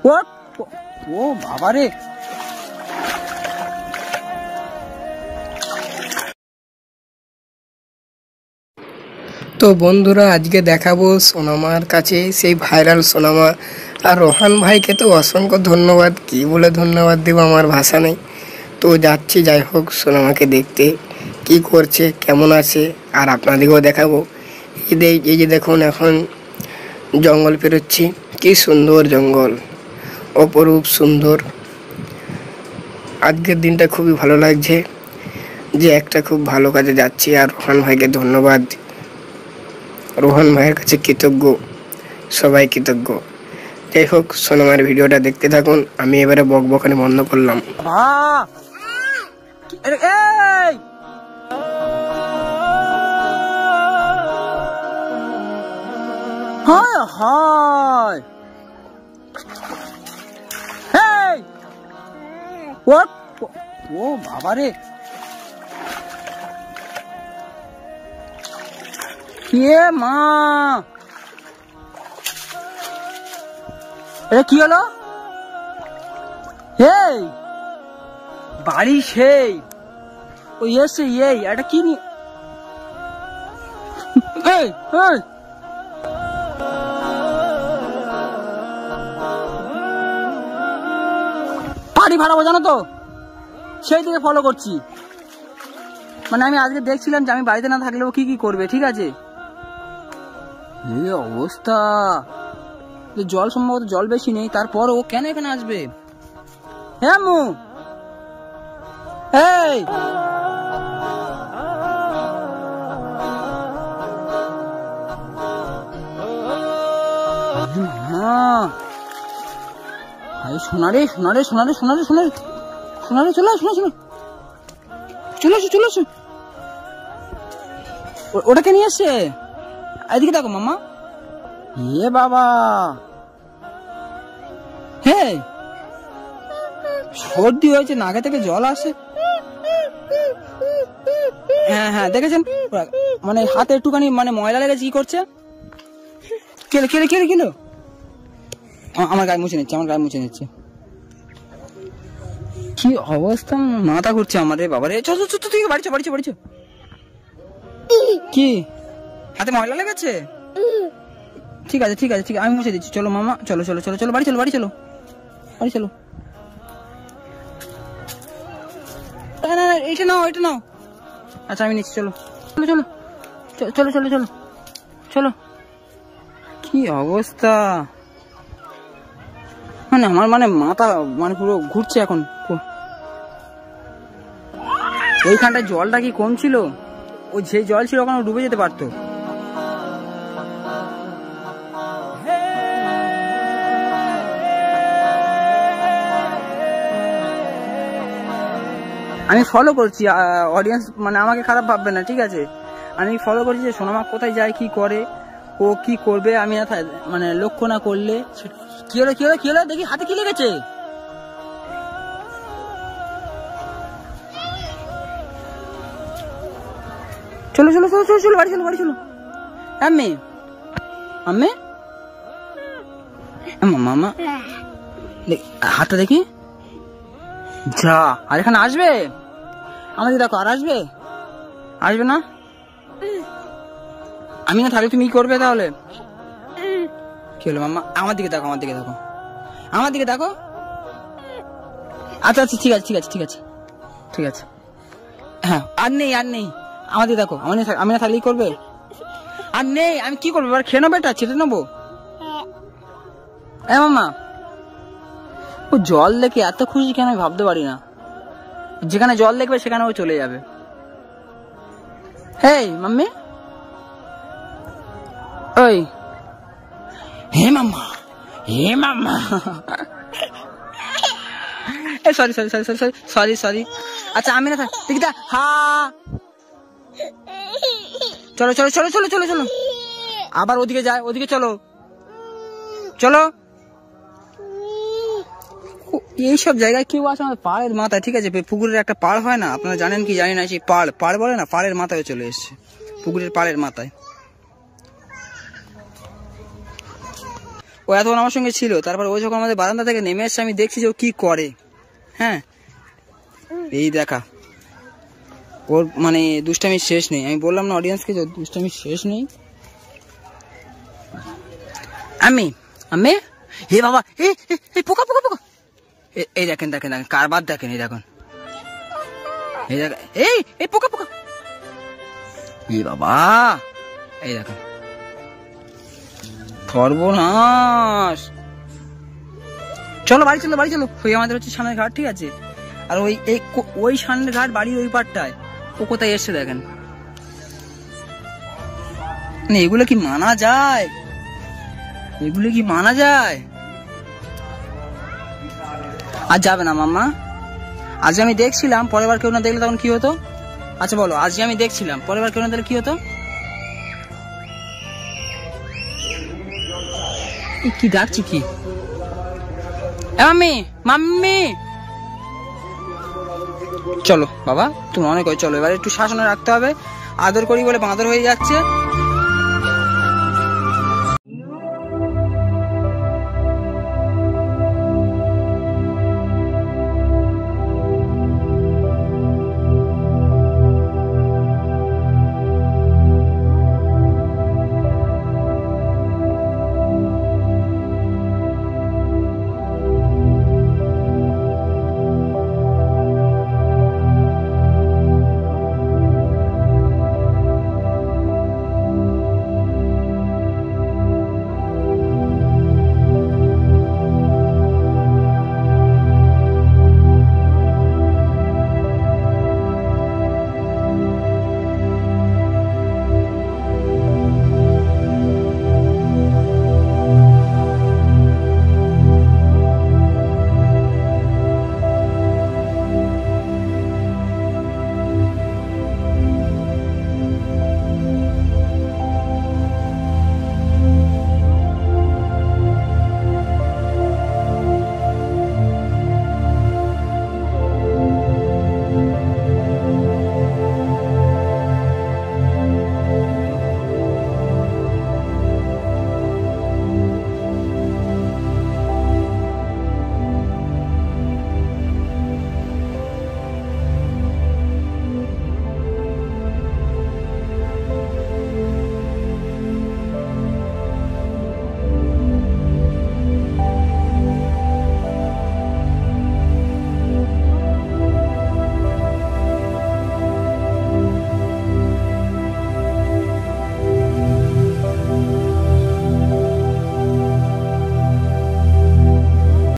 ও ও বাবা রে। তো বন্ধুরা, আজকে দেখাবো সোনামার কাছে সেই ভাইরাল সোনামা। আর রোহান ভাইকে তো অসংখ্য ধন্যবাদ, কি বলে ধন্যবাদ দেব, আমার ভাষা নেই। তো যাচ্ছি, যাই হোক, সোনামাকে দেখতে কি করছে, কেমন আছে, আর আপনাদেরকেও দেখাবো। এই যে দেখুন, এখন জঙ্গল পেরোচ্ছি, কি সুন্দর জঙ্গল, অপরূপ সুন্দর। আজকের দিনটা খুবই ভালো লাগছে যে একটা খুব ভালো কাজে যাচ্ছি। আর রোহান ভাইকে ধন্যবাদ, রোহন ভাইয়ের কাছে কৃতজ্ঞ, সবাই কৃতজ্ঞ। যাই হোক, সোনামার ভিডিওটা দেখতে থাকুন। আমি এবারে বকবকানি বন্ধ করলাম। ও বাবা রে, কে মা, এটা কি হলো? এই বাড়ি সেই ও এসে, এই এটা কি নি, এই এই বাড়ি ভাড়াবো জানো তো, সেই দিকে ফলো করছি। মানে আমি আজকে দেখছিলাম যে আমি বাড়িতে না থাকলেও কি কি করবে, ঠিক আছে। এই অবস্থা, জল সম্ভবত জল বেশি নেই, তারপর ও কেন এখানে আসবে? হ্যাঁ মু, এই সোনারে সোনারে সোনারে সোনারে সোনারে সোনারে, চলে আসো শোনো, চলে আসো চলে আসো। ওটাকে নিয়ে এসছে, এদিকে দেখো মামা। এ বাবা, হ্যাঁ সর্দি হয়েছে, নাকে থেকে জল আসে। হ্যাঁ হ্যাঁ দেখেছেন, মানে হাতে একটুখানি মানে ময়লা লেগেছে, কি করছে, কেলে কেলে কেলে কেলো, আমার গায়ে মুছে নিচ্ছে, আমার গায়ে মুছে নিচ্ছে। কি অবস্থা, মাথা ঘুরছে আমার রে বাবা রে। চল চল তুই বাড়ি চো, বাড়ি চো, বাড়ি চো। কি হাতে ময়লা লেগেছে? ঠিক আছে ঠিক আছে ঠিক আছে, আমি মুছে দিচ্ছি। চলো মামা, চলো চলো চলো চলো, বাড়ি চলো বাড়ি চলো বাড়ি চলো। না না এটা নাও, এটা নাও। আচ্ছা আমি নিচ্ছি, চলো চলো চলো চলো চলো চলো চলো। কি অবস্থা, মানে আমার মানে মাথা মানে পুরো ঘুরছে এখন। ওইখানটায় জলটা কি কম ছিল? ওই যে জল ছিল ওখানে ডুবে যেতে পারতো। আমি ফলো করছি, অডিয়েন্স মানে আমাকে খারাপ ভাববে না, ঠিক আছে। আমি ফলো করছি যে সোনামা কোথায় যায়, কি করে, ও কি করবে, আমি মানে লক্ষ্য না করলে। কি হলো কি হলো কি হলো, দেখি হাতে কি লেগেছে। চলো চলো চলো চলো চলো, বাড়ি চলো বাড়ি চলো। আম্মি আম্মি মামা, হাতটা দেখি, যা। আর এখানে আসবে আমাদের, দেখো আর আসবে, আসবে না। আমি না থাকলে তুমি কি করবে তাহলে? কি হলো মামা, আমার দিকে দেখো, আমার দিকে দেখো, আমার দিকে দেখো। আচ্ছা আচ্ছা ঠিক আছে ঠিক আছে ঠিক আছে ঠিক আছে, হ্যাঁ আর নেই আর নেই, আমার দিকে দেখো। আমি না থাকলেই করবে, আর নেই, আমি কি করবো এবার? খেয়ে নেবো, এটা ছেটে নেবো। হ্যাঁ মামা, ও জল দেখে এত খুশি কেন আমি ভাবতে পারি না। যেখানে জল দেখবে সেখানে ও চলে যাবে। হেই মাম্মি, ওই hey mamma, hey mamma, sorry sorry sorry sorry sorry sorry sorry. আচ্ছা আমি না থাক, দেখি দা, হা চলো চলো চলো চলো চলো চলো, আবার ওদিকে যায়, ওদিকে চলো চলো। এইসব জায়গায় কেউ আসে আমাদের পাড়ের মাথায়, ঠিক আছে। পুকুরের একটা পাড় হয় না, আপনারা জানেন কি জানি না, সেই পাড় বলে না, পাড়ের মাথায় চলে এসছে, পুকুরের পাড়ের মাথায়। ও এতক্ষণ আমার সঙ্গে ছিল, তারপর ও যখন আমাদের বারান্দা থেকে নেমে এসছে আমি দেখছি যে ও কি করে। হ্যাঁ, এই দেখা ওর মানে দুষ্টামির শেষ নেই। আমি বললাম না অডিয়েন্সকে যে দুষ্টামির শেষ নেই। আমি আমি হে বাবা, এই পোকা পোকা পোকা, এই দেখেন দেখেন দেখেন কারবার দেখেন, এই দেখুন, এই দেখেন, এই পোকা পোকা, এই বাবা, এই দেখেন সর্বনাশ। চলো বাড়ি চলো, বাড়ি চলো। ওই আমাদের হচ্ছে সামনের ঘাট, ঠিক আছে? আর ওই সামনের ঘাট বাড়ির ওই পারটায় ও কোথায় এসছে দেখেন। এগুলো কি মানা যায়? এগুলো কি মানা যায়? আর যাবে না মাম্মা? আজ আমি দেখছিলাম, পরের বার কেউ না দেখলে তখন কি হতো? আচ্ছা বলো, আজ আমি দেখছিলাম, পরের বার কেউ না দেখলে কি হতো? কি ডাকছি কি? মাম্মি মাম্মি, চলো বাবা, তুমি অনেক চলো, এবার একটু শাসনে রাখতে হবে। আদর করি বলে বাঁদর হয়ে যাচ্ছে।